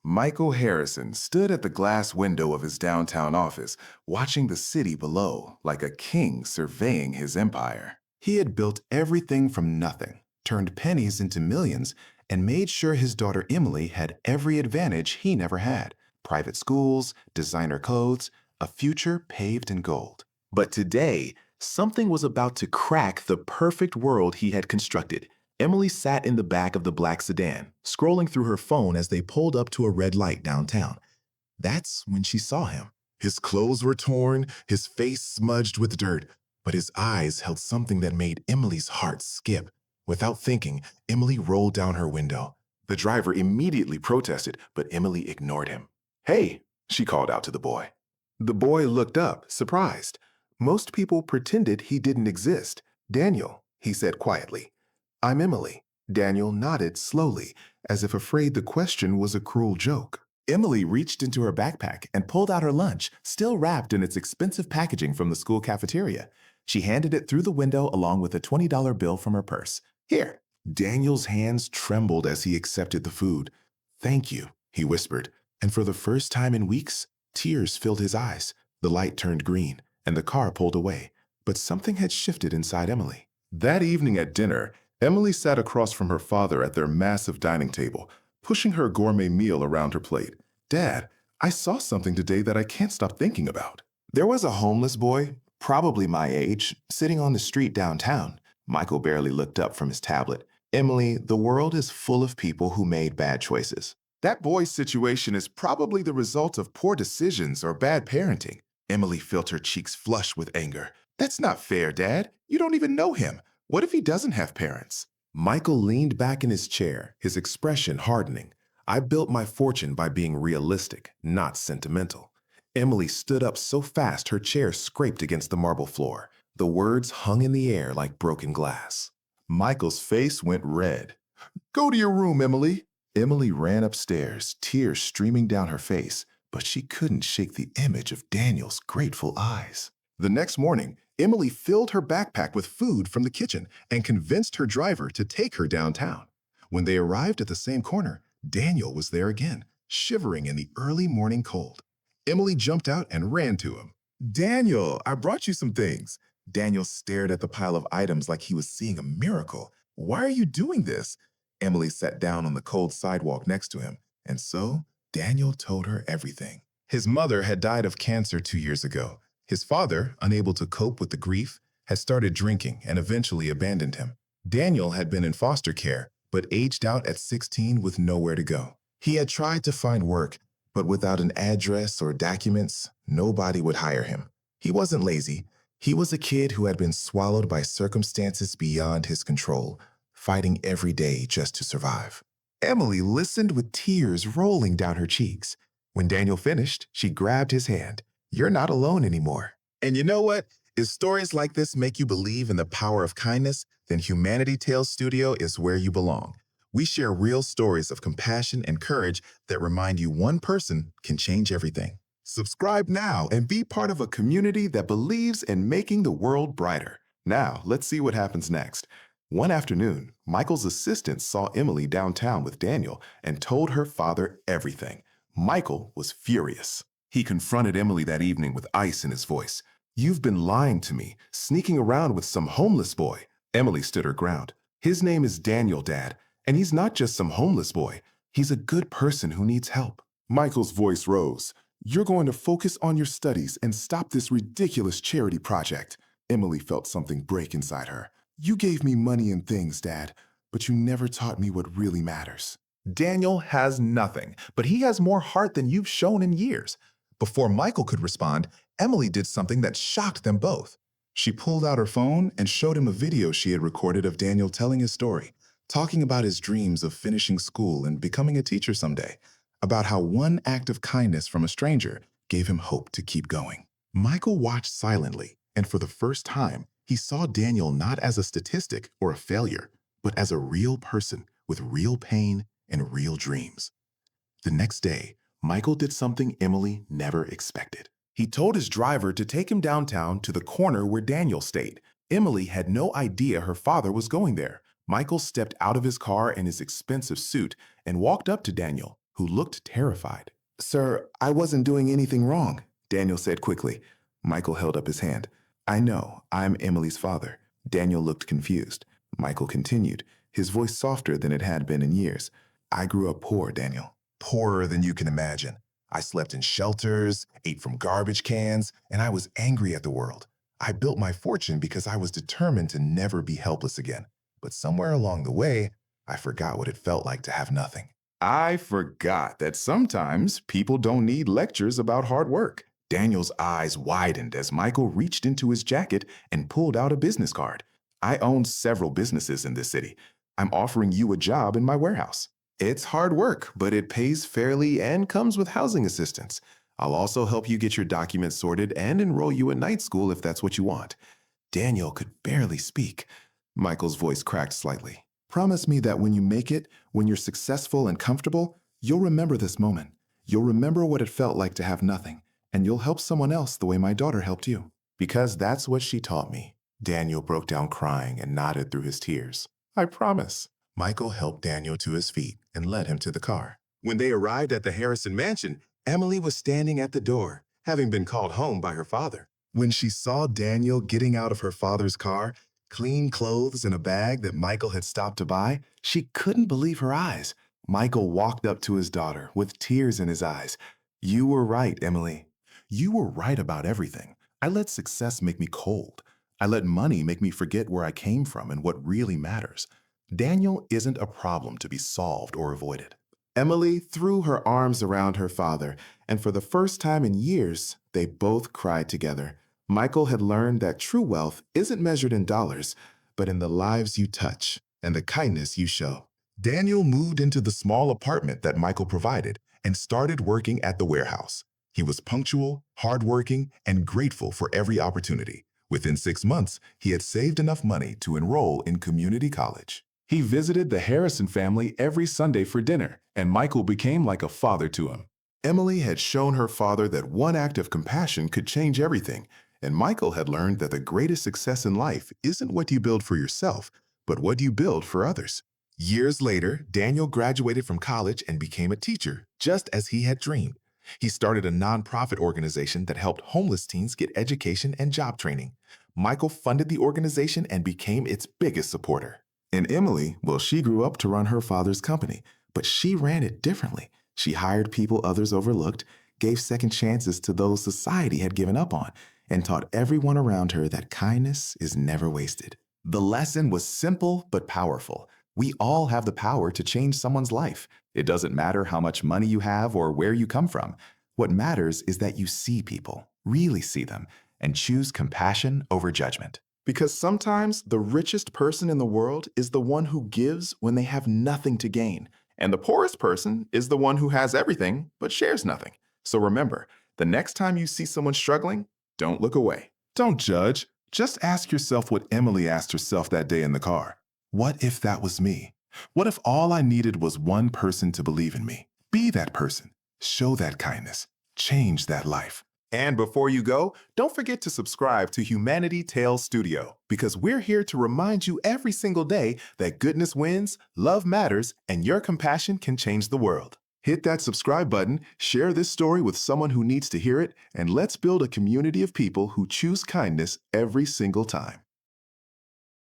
Michael Harrison stood at the glass window of his downtown office, watching the city below like a king surveying his empire. He had built everything from nothing, turned pennies into millions, and made sure his daughter Emily had every advantage he never had: private schools, designer clothes, a future paved in gold. But today, something was about to crack the perfect world he had constructed. Emily sat in the back of the black sedan, scrolling through her phone as they pulled up to a red light downtown. That's when she saw him. His clothes were torn, his face smudged with dirt, but his eyes held something that made Emily's heart skip. Without thinking, Emily rolled down her window. The driver immediately protested, but Emily ignored him. "Hey," she called out to the boy. The boy looked up, surprised. Most people pretended he didn't exist. "Daniel," he said quietly. "I'm Emily." Daniel nodded slowly, as if afraid the question was a cruel joke. Emily reached into her backpack and pulled out her lunch, still wrapped in its expensive packaging from the school cafeteria. She handed it through the window along with a $20 bill from her purse. "Here." Daniel's hands trembled as he accepted the food. "Thank you," he whispered, and for the first time in weeks, tears filled his eyes. The light turned green, and the car pulled away, but something had shifted inside Emily. That evening at dinner, Emily sat across from her father at their massive dining table, pushing her gourmet meal around her plate. "Dad, I saw something today that I can't stop thinking about." There was a homeless boy, probably my age, sitting on the street downtown. Michael barely looked up from his tablet. "Emily, the world is full of people who made bad choices. That boy's situation is probably the result of poor decisions or bad parenting." Emily felt her cheeks flush with anger. "That's not fair, Dad. You don't even know him. What if he doesn't have parents?" Michael leaned back in his chair, his expression hardening. "I built my fortune by being realistic, not sentimental." Emily stood up so fast her chair scraped against the marble floor. The words hung in the air like broken glass. Michael's face went red. "Go to your room, Emily." Emily ran upstairs, tears streaming down her face, but she couldn't shake the image of Daniel's grateful eyes. The next morning, Emily filled her backpack with food from the kitchen and convinced her driver to take her downtown. When they arrived at the same corner, Daniel was there again, shivering in the early morning cold. Emily jumped out and ran to him. "Daniel, I brought you some things." Daniel stared at the pile of items like he was seeing a miracle. "Why are you doing this?" Emily sat down on the cold sidewalk next to him, and so Daniel told her everything. His mother had died of cancer 2 years ago. His father, unable to cope with the grief, had started drinking and eventually abandoned him. Daniel had been in foster care, but aged out at 16 with nowhere to go. He had tried to find work, but without an address or documents, nobody would hire him. He wasn't lazy. He was a kid who had been swallowed by circumstances beyond his control, fighting every day just to survive. Emily listened with tears rolling down her cheeks. When Daniel finished, she grabbed his hand. "You're not alone anymore." And you know what? If stories like this make you believe in the power of kindness, then Humanity Tales Studio is where you belong. We share real stories of compassion and courage that remind you one person can change everything. Subscribe now and be part of a community that believes in making the world brighter. Now, let's see what happens next. One afternoon, Michael's assistant saw Emily downtown with Daniel and told her father everything. Michael was furious. He confronted Emily that evening with ice in his voice. "You've been lying to me, sneaking around with some homeless boy." Emily stood her ground. "His name is Daniel, Dad, and he's not just some homeless boy. He's a good person who needs help." Michael's voice rose. "You're going to focus on your studies and stop this ridiculous charity project." Emily felt something break inside her. "You gave me money and things, Dad, but you never taught me what really matters." "Daniel has nothing, but he has more heart than you've shown in years." Before Michael could respond, Emily did something that shocked them both. She pulled out her phone and showed him a video she had recorded of Daniel telling his story, talking about his dreams of finishing school and becoming a teacher someday, about how one act of kindness from a stranger gave him hope to keep going. Michael watched silently, and for the first time, he saw Daniel not as a statistic or a failure, but as a real person with real pain and real dreams. The next day, Michael did something Emily never expected. He told his driver to take him downtown to the corner where Daniel stayed. Emily had no idea her father was going there. Michael stepped out of his car in his expensive suit and walked up to Daniel, who looked terrified. "Sir, I wasn't doing anything wrong," Daniel said quickly. Michael held up his hand. "I know, I'm Emily's father." Daniel looked confused. Michael continued, his voice softer than it had been in years. "I grew up poor, Daniel. Poorer than you can imagine. I slept in shelters, ate from garbage cans, and I was angry at the world. I built my fortune because I was determined to never be helpless again. But somewhere along the way, I forgot what it felt like to have nothing." I forgot that sometimes people don't need lectures about hard work. Daniel's eyes widened as Michael reached into his jacket and pulled out a business card. "I own several businesses in this city. I'm offering you a job in my warehouse. It's hard work, but it pays fairly and comes with housing assistance. I'll also help you get your documents sorted and enroll you in night school if that's what you want." Daniel could barely speak. Michael's voice cracked slightly. "Promise me that when you make it, when you're successful and comfortable, you'll remember this moment. You'll remember what it felt like to have nothing, and you'll help someone else the way my daughter helped you." "Because that's what she taught me." Daniel broke down crying and nodded through his tears. "I promise." Michael helped Daniel to his feet and led him to the car. When they arrived at the Harrison mansion, Emily was standing at the door, having been called home by her father. When she saw Daniel getting out of her father's car, clean clothes and a bag that Michael had stopped to buy, she couldn't believe her eyes. Michael walked up to his daughter with tears in his eyes. "You were right, Emily. You were right about everything. I let success make me cold. I let money make me forget where I came from and what really matters. Daniel isn't a problem to be solved or avoided." Emily threw her arms around her father, and for the first time in years, they both cried together. Michael had learned that true wealth isn't measured in dollars, but in the lives you touch and the kindness you show. Daniel moved into the small apartment that Michael provided and started working at the warehouse. He was punctual, hardworking, and grateful for every opportunity. Within 6 months, he had saved enough money to enroll in community college. He visited the Harrison family every Sunday for dinner, and Michael became like a father to him. Emily had shown her father that one act of compassion could change everything, and Michael had learned that the greatest success in life isn't what you build for yourself, but what you build for others. Years later, Daniel graduated from college and became a teacher, just as he had dreamed. He started a nonprofit organization that helped homeless teens get education and job training. Michael funded the organization and became its biggest supporter. And Emily, well, she grew up to run her father's company, but she ran it differently. She hired people others overlooked, gave second chances to those society had given up on, and taught everyone around her that kindness is never wasted. The lesson was simple but powerful. We all have the power to change someone's life. It doesn't matter how much money you have or where you come from. What matters is that you see people, really see them, and choose compassion over judgment. Because sometimes the richest person in the world is the one who gives when they have nothing to gain. And the poorest person is the one who has everything but shares nothing. So remember, the next time you see someone struggling, don't look away. Don't judge. Just ask yourself what Emily asked herself that day in the car. What if that was me? What if all I needed was one person to believe in me? Be that person. Show that kindness. Change that life. And before you go, don't forget to subscribe to Humanity Tales Studio, because we're here to remind you every single day that goodness wins, love matters, and your compassion can change the world. Hit that subscribe button, share this story with someone who needs to hear it, and let's build a community of people who choose kindness every single time.